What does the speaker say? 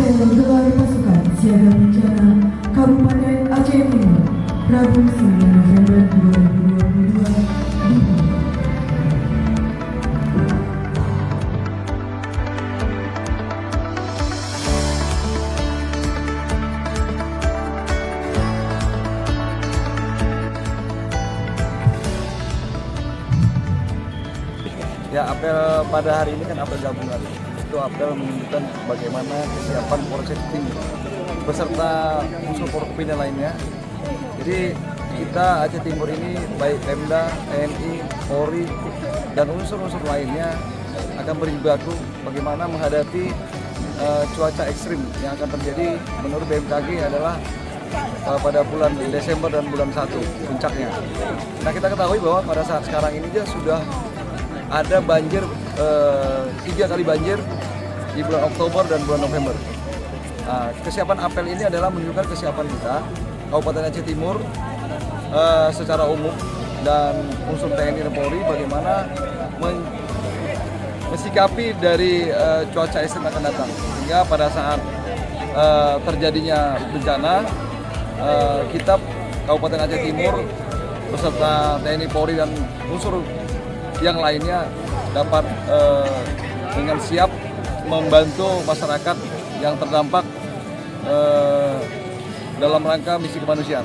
Apel gelar pasukan siaga bencana Kabupaten Aceh Timur, Rabu 9 November 2022 dimulai. Ya, apel pada hari ini kan apel gabungan. Itu apel menunjukkan bagaimana kesiapan Polres Timur beserta unsur Forkopimda lainnya. Jadi kita Aceh Timur ini baik Pemda, TNI, Polri, dan unsur-unsur lainnya akan berjibaku bagaimana menghadapi cuaca ekstrim yang akan terjadi menurut BMKG adalah pada bulan Desember dan bulan 1 puncaknya. Nah, kita ketahui bahwa pada saat sekarang ini aja sudah ada banjir, 3 kali banjir di bulan Oktober dan bulan November. Nah, kesiapan apel ini adalah menunjukkan kesiapan kita Kabupaten Aceh Timur secara umum dan unsur TNI dan Polri bagaimana mensikapi dari cuaca ekstrim akan datang, sehingga pada saat terjadinya bencana kita Kabupaten Aceh Timur beserta TNI, Polri, dan unsur yang lainnya dapat dengan siap membantu masyarakat yang terdampak dalam rangka misi kemanusiaan.